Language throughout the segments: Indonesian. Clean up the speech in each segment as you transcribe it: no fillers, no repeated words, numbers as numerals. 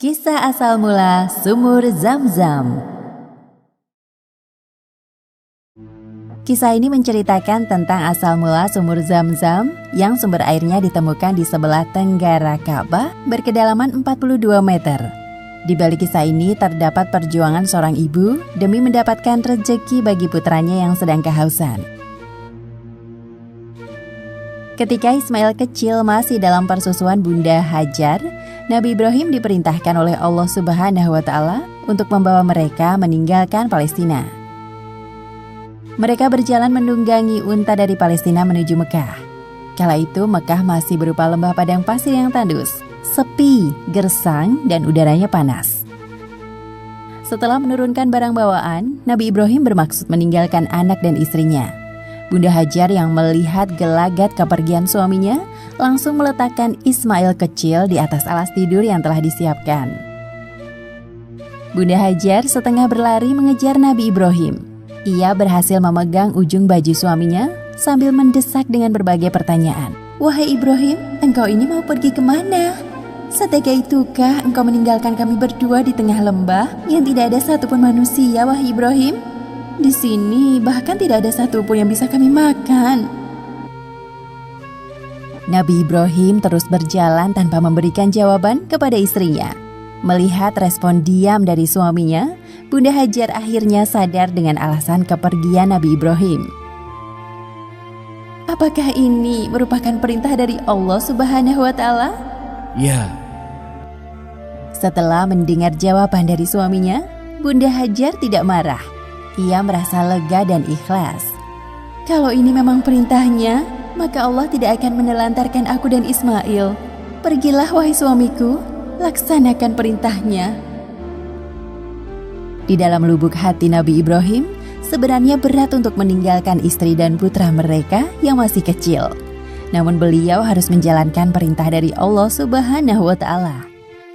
Kisah asal mula Sumur Zam-Zam. Kisah ini menceritakan tentang asal mula Sumur Zam-Zam yang sumber airnya ditemukan di sebelah tenggara Ka'bah berkedalaman 42 meter. Di balik kisah ini terdapat perjuangan seorang ibu demi mendapatkan rezeki bagi putranya yang sedang kehausan. Ketika Ismail kecil masih dalam persusuan Bunda Hajar, Nabi Ibrahim diperintahkan oleh Allah Subhanahu wa Ta'ala untuk membawa mereka meninggalkan Palestina. Mereka berjalan menunggangi unta dari Palestina menuju Mekah. Kala itu Mekah masih berupa lembah padang pasir yang tandus, sepi, gersang, dan udaranya panas. Setelah menurunkan barang bawaan, Nabi Ibrahim bermaksud meninggalkan anak dan istrinya. Bunda Hajar yang melihat gelagat kepergian suaminya langsung meletakkan Ismail kecil di atas alas tidur yang telah disiapkan. Bunda Hajar setengah berlari mengejar Nabi Ibrahim. Ia berhasil memegang ujung baju suaminya sambil mendesak dengan berbagai pertanyaan. "Wahai Ibrahim, engkau ini mau pergi kemana? Setega itukah engkau meninggalkan kami berdua di tengah lembah yang tidak ada satupun manusia, wahai Ibrahim? Di sini bahkan tidak ada satupun yang bisa kami makan." Nabi Ibrahim terus berjalan tanpa memberikan jawaban kepada istrinya. Melihat respon diam dari suaminya, Bunda Hajar akhirnya sadar dengan alasan kepergian Nabi Ibrahim. "Apakah ini merupakan perintah dari Allah Subhanahu wa Ta'ala?" "Ya." Setelah mendengar jawaban dari suaminya, Bunda Hajar tidak marah. Ia merasa lega dan ikhlas. "Kalau ini memang perintahnya, maka Allah tidak akan menelantarkan aku dan Ismail. Pergilah wahai suamiku, laksanakan perintahnya." Di dalam lubuk hati Nabi Ibrahim, sebenarnya berat untuk meninggalkan istri dan putra mereka yang masih kecil. Namun beliau harus menjalankan perintah dari Allah Subhanahu wa Ta'ala.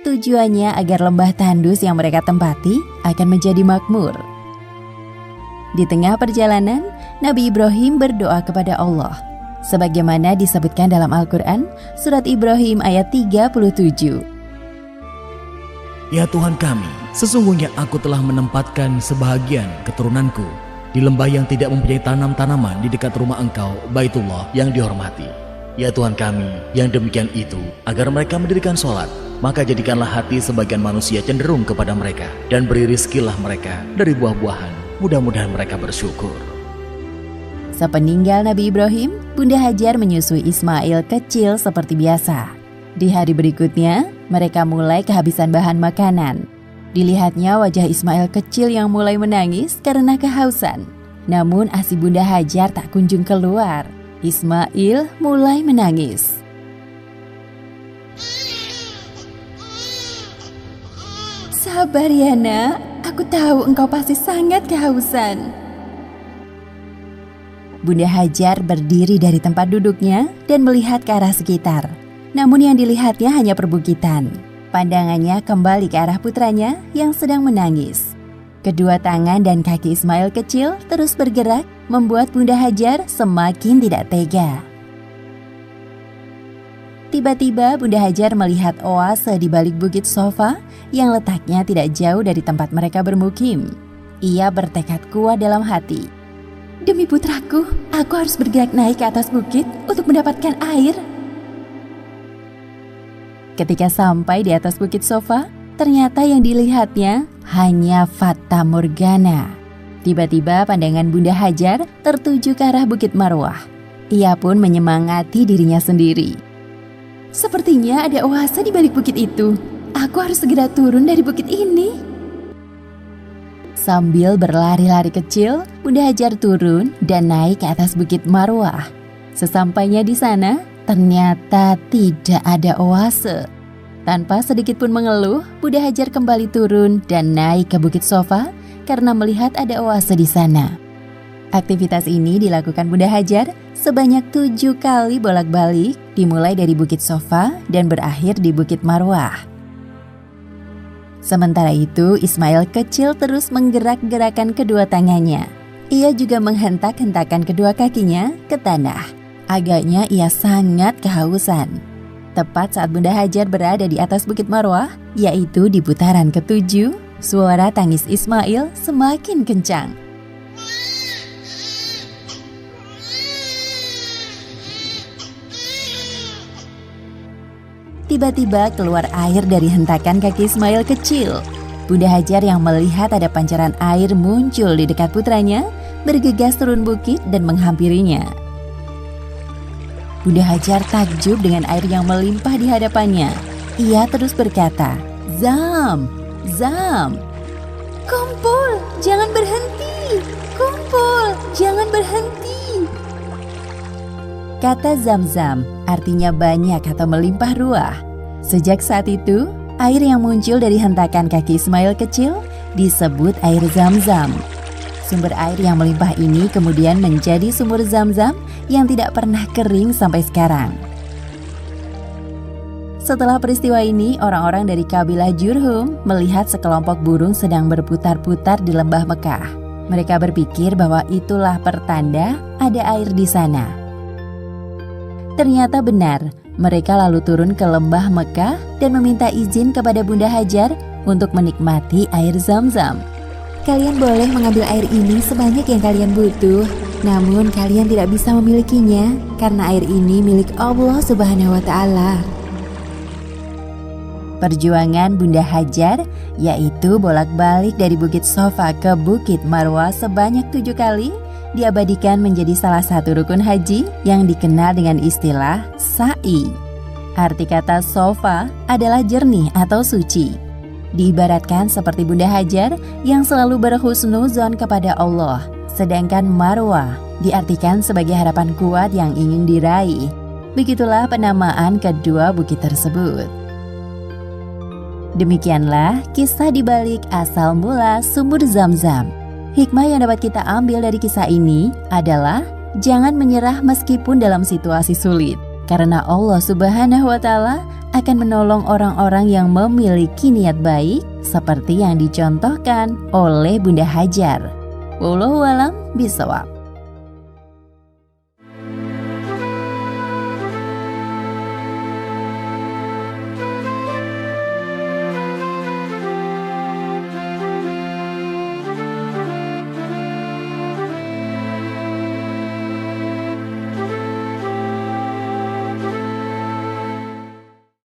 Tujuannya agar lembah tandus yang mereka tempati akan menjadi makmur. Di tengah perjalanan, Nabi Ibrahim berdoa kepada Allah. Sebagaimana disebutkan dalam Al-Quran, surat Ibrahim ayat 37. "Ya Tuhan kami, sesungguhnya aku telah menempatkan sebahagian keturunanku di lembah yang tidak mempunyai tanam-tanaman di dekat rumah Engkau, Baitullah yang dihormati. Ya Tuhan kami, yang demikian itu, agar mereka mendirikan sholat, maka jadikanlah hati sebagian manusia cenderung kepada mereka, dan beri rizkilah mereka dari buah-buahan. Mudah-mudahan mereka bersyukur." Sepeninggal Nabi Ibrahim, Bunda Hajar menyusui Ismail kecil seperti biasa. Di hari berikutnya, mereka mulai kehabisan bahan makanan. Dilihatnya wajah Ismail kecil yang mulai menangis karena kehausan. Namun ASI Bunda Hajar tak kunjung keluar. Ismail mulai menangis. "Sabar ya nak, aku tahu engkau pasti sangat kehausan." Bunda Hajar berdiri dari tempat duduknya dan melihat ke arah sekitar. Namun yang dilihatnya hanya perbukitan. Pandangannya kembali ke arah putranya yang sedang menangis. Kedua tangan dan kaki Ismail kecil terus bergerak, membuat Bunda Hajar semakin tidak tega. Tiba-tiba Bunda Hajar melihat oase di balik bukit Sofa yang letaknya tidak jauh dari tempat mereka bermukim. Ia bertekad kuat dalam hati. "Demi putraku, aku harus bergerak naik ke atas bukit untuk mendapatkan air." Ketika sampai di atas bukit Sofa, ternyata yang dilihatnya hanya Fata Morgana. Tiba-tiba pandangan Bunda Hajar tertuju ke arah Bukit Marwah. Ia pun menyemangati dirinya sendiri. "Sepertinya ada oase di balik bukit itu. Aku harus segera turun dari bukit ini." Sambil berlari-lari kecil, Bunda Hajar turun dan naik ke atas Bukit Marwah. Sesampainya di sana, ternyata tidak ada oase. Tanpa sedikit pun mengeluh, Bunda Hajar kembali turun dan naik ke Bukit Sofa karena melihat ada oase di sana. Aktivitas ini dilakukan Bunda Hajar sebanyak 7 kali bolak-balik, dimulai dari Bukit Sofa dan berakhir di Bukit Marwah. Sementara itu, Ismail kecil terus menggerak-gerakan kedua tangannya. Ia juga menghentak-hentakan kedua kakinya ke tanah. Agaknya ia sangat kehausan. Tepat saat Bunda Hajar berada di atas Bukit Marwah, yaitu di putaran ke-7, suara tangis Ismail semakin kencang. Tiba-tiba keluar air dari hentakan kaki Ismail kecil. Bunda Hajar yang melihat ada pancaran air muncul di dekat putranya, bergegas turun bukit dan menghampirinya. Bunda Hajar takjub dengan air yang melimpah di hadapannya. Ia terus berkata, "Zam, Zam, kumpul, jangan berhenti, kumpul, jangan berhenti." Kata Zam-Zam artinya banyak atau melimpah ruah. Sejak saat itu, air yang muncul dari hentakan kaki Ismail kecil disebut air Zam-Zam. Sumber air yang melimpah ini kemudian menjadi sumur Zam-Zam yang tidak pernah kering sampai sekarang. Setelah peristiwa ini, orang-orang dari kabilah Jurhum melihat sekelompok burung sedang berputar-putar di lembah Mekah. Mereka berpikir bahwa itulah pertanda ada air di sana. Ternyata benar, mereka lalu turun ke lembah Mekah dan meminta izin kepada Bunda Hajar untuk menikmati air Zam-Zam. Kalian boleh mengambil air ini sebanyak yang kalian butuh, namun kalian tidak bisa memilikinya karena air ini milik Allah Subhanahu wa Ta'ala. Perjuangan Bunda Hajar, yaitu bolak-balik dari Bukit Sofa ke Bukit Marwah sebanyak 7 kali, diabadikan menjadi salah satu rukun haji yang dikenal dengan istilah sa'i. Arti kata sofa adalah jernih atau suci. Diibaratkan seperti Bunda Hajar yang selalu berhusnuzon kepada Allah, sedangkan Marwah diartikan sebagai harapan kuat yang ingin diraih. Begitulah penamaan kedua bukit tersebut. Demikianlah kisah dibalik asal mula sumur Zam-Zam. Hikmah yang dapat kita ambil dari kisah ini adalah jangan menyerah meskipun dalam situasi sulit, karena Allah Subhanahu wa Ta'ala akan menolong orang-orang yang memiliki niat baik seperti yang dicontohkan oleh Bunda Hajar. Wallahu a'lam bishawab.